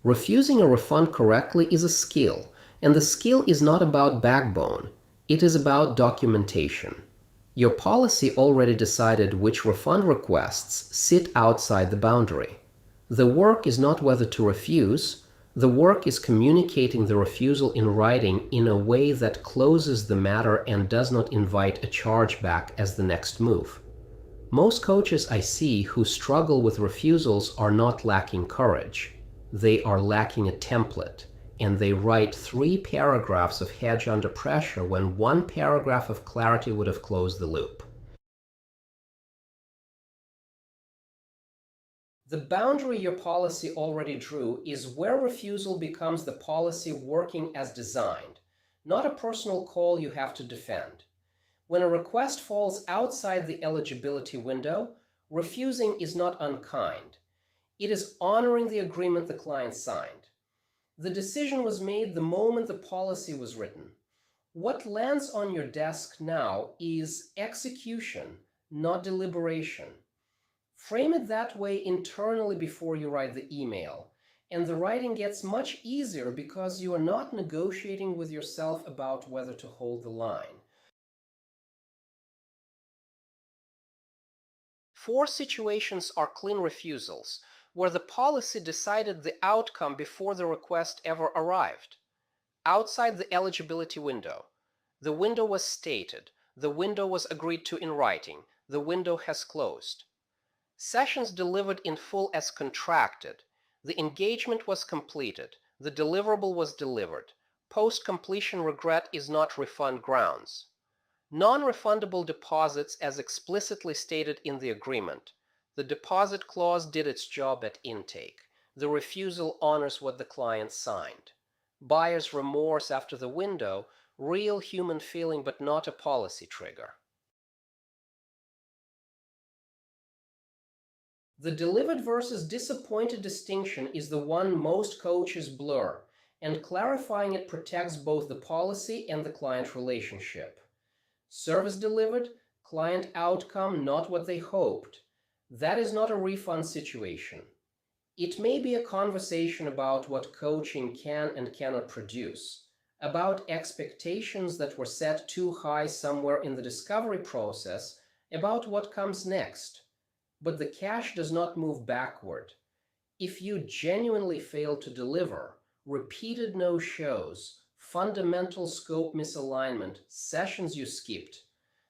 Refusing a refund correctly is a skill, and the skill is not about backbone. It is about documentation. Your policy already decided which refund requests sit outside the boundary. The work is not whether to refuse. The work is communicating the refusal in writing in a way that closes the matter and does not invite a chargeback as the next move. Most coaches I see who struggle with refusals are not lacking courage. They are lacking a template, and they write 3 paragraphs of hedge under pressure when 1 paragraph of clarity would have closed the loop. The boundary your policy already drew is where refusal becomes the policy working as designed, not a personal call you have to defend. When a request falls outside the eligibility window, refusing is not unkind. It is honoring the agreement the client signed. The decision was made the moment the policy was written. What lands on your desk now is execution, not deliberation. Frame it that way internally before you write the email, and the writing gets much easier because you are not negotiating with yourself about whether to hold the line. 4 situations are clean refusals, where the policy decided the outcome before the request ever arrived. Outside the eligibility window. The window was stated. The window was agreed to in writing. The window has closed. Sessions delivered in full as contracted. The engagement was completed. The deliverable was delivered. Post-completion regret is not refund grounds. Non-refundable deposits as explicitly stated in the agreement. The deposit clause did its job at intake. The refusal honors what the client signed. Buyer's remorse after the window, real human feeling but not a policy trigger. The delivered versus disappointed distinction is the one most coaches blur, and clarifying it protects both the policy and the client relationship. Service delivered, client outcome not what they hoped. That is not a refund situation. It may be a conversation about what coaching can and cannot produce, about expectations that were set too high somewhere in the discovery process, about what comes next. But the cash does not move backward. If you genuinely fail to deliver, repeated no-shows, fundamental scope misalignment, sessions you skipped,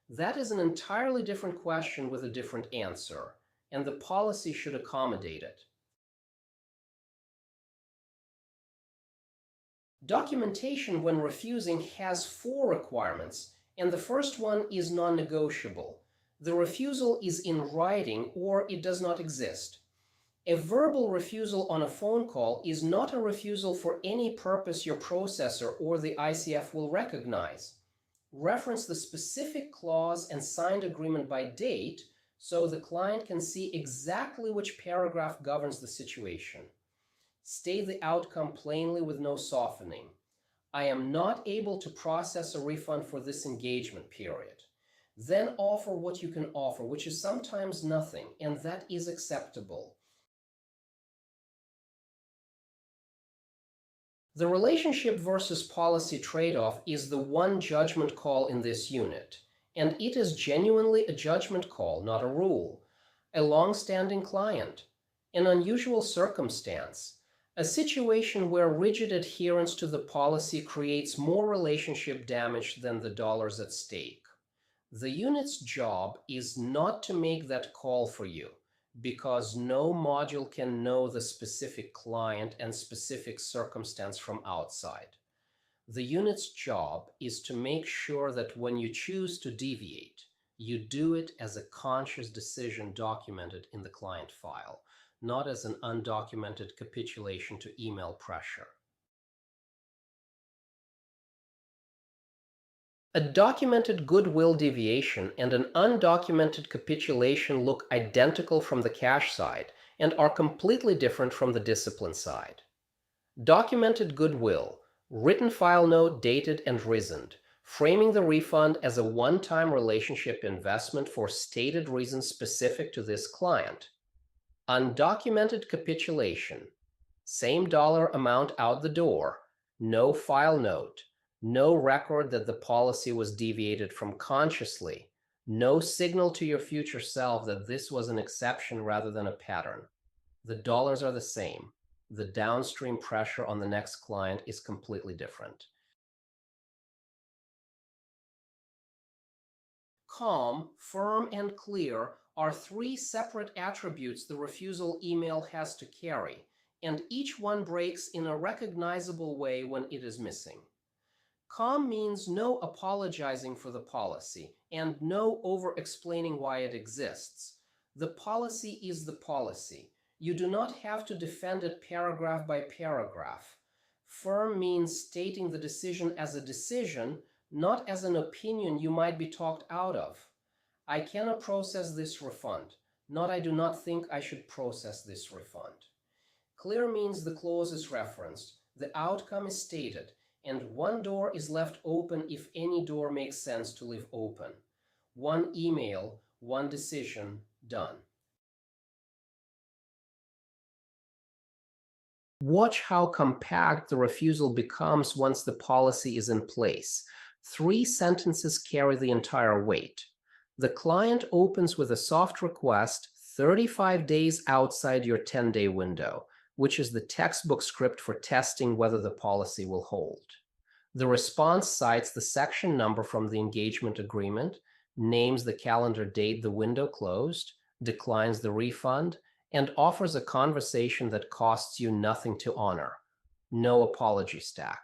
that is an entirely different question with a different answer, and the policy should accommodate it. Documentation when refusing has 4 requirements, and the first one is non-negotiable. The refusal is in writing or it does not exist. A verbal refusal on a phone call is not a refusal for any purpose your processor or the ICF will recognize. Reference the specific clause and signed agreement by date so the client can see exactly which paragraph governs the situation. State the outcome plainly with no softening. I am not able to process a refund for this engagement period. Then offer what you can offer, which is sometimes nothing, and that is acceptable. The relationship versus policy trade-off is the one judgment call in this unit, and it is genuinely a judgment call, not a rule. A long-standing client, an unusual circumstance, a situation where rigid adherence to the policy creates more relationship damage than the dollars at stake. The unit's job is not to make that call for you, because no module can know the specific client and specific circumstance from outside. The unit's job is to make sure that when you choose to deviate, you do it as a conscious decision documented in the client file, not as an undocumented capitulation to email pressure. A documented goodwill deviation and an undocumented capitulation look identical from the cash side and are completely different from the discipline side. Documented goodwill, written file note dated and reasoned, framing the refund as a one-time relationship investment for stated reasons specific to this client. Undocumented capitulation, Same dollar amount out the door, no file note, no record that the policy was deviated from consciously, no signal to your future self that this was an exception rather than a pattern. The dollars are the same. The downstream pressure on the next client is completely different. Calm, firm, and clear are three separate attributes the refusal email has to carry, and each one breaks in a recognizable way when it is missing. Calm means no apologizing for the policy and no over-explaining why it exists. The policy is the policy. You do not have to defend it paragraph by paragraph. Firm means stating the decision as a decision, not as an opinion you might be talked out of. I cannot process this refund, not I do not think I should process this refund. Clear means the clause is referenced, the outcome is stated, and one door is left open if any door makes sense to leave open. One email, one decision, done. Watch how compact the refusal becomes once the policy is in place. 3 sentences carry the entire weight. The client opens with a soft request 35 days outside your 10-day window, which is the textbook script for testing whether the policy will hold. The response cites the section number from the engagement agreement, names the calendar date the window closed, declines the refund, and offers a conversation that costs you nothing to honor. No apology stack.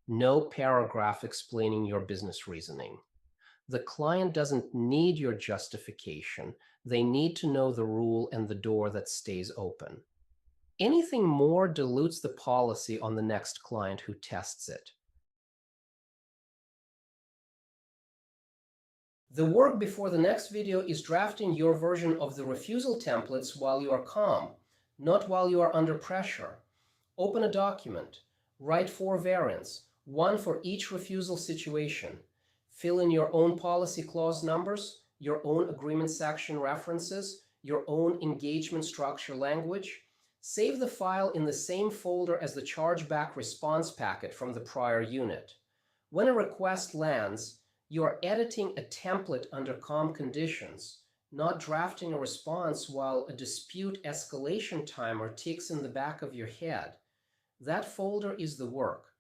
No paragraph explaining your business reasoning. The client doesn't need your justification. They need to know the rule and the door that stays open. Anything more dilutes the policy on the next client who tests it. The work before the next video is drafting your version of the refusal templates while you are calm, not while you are under pressure. Open a document. Write 4 variants, 1 for each refusal situation. Fill in your own policy clause numbers, your own agreement section references, your own engagement structure language. Save the file in the same folder as the chargeback response packet from the prior unit. When a request lands, you are editing a template under calm conditions, not drafting a response while a dispute escalation timer ticks in the back of your head. That folder is the work.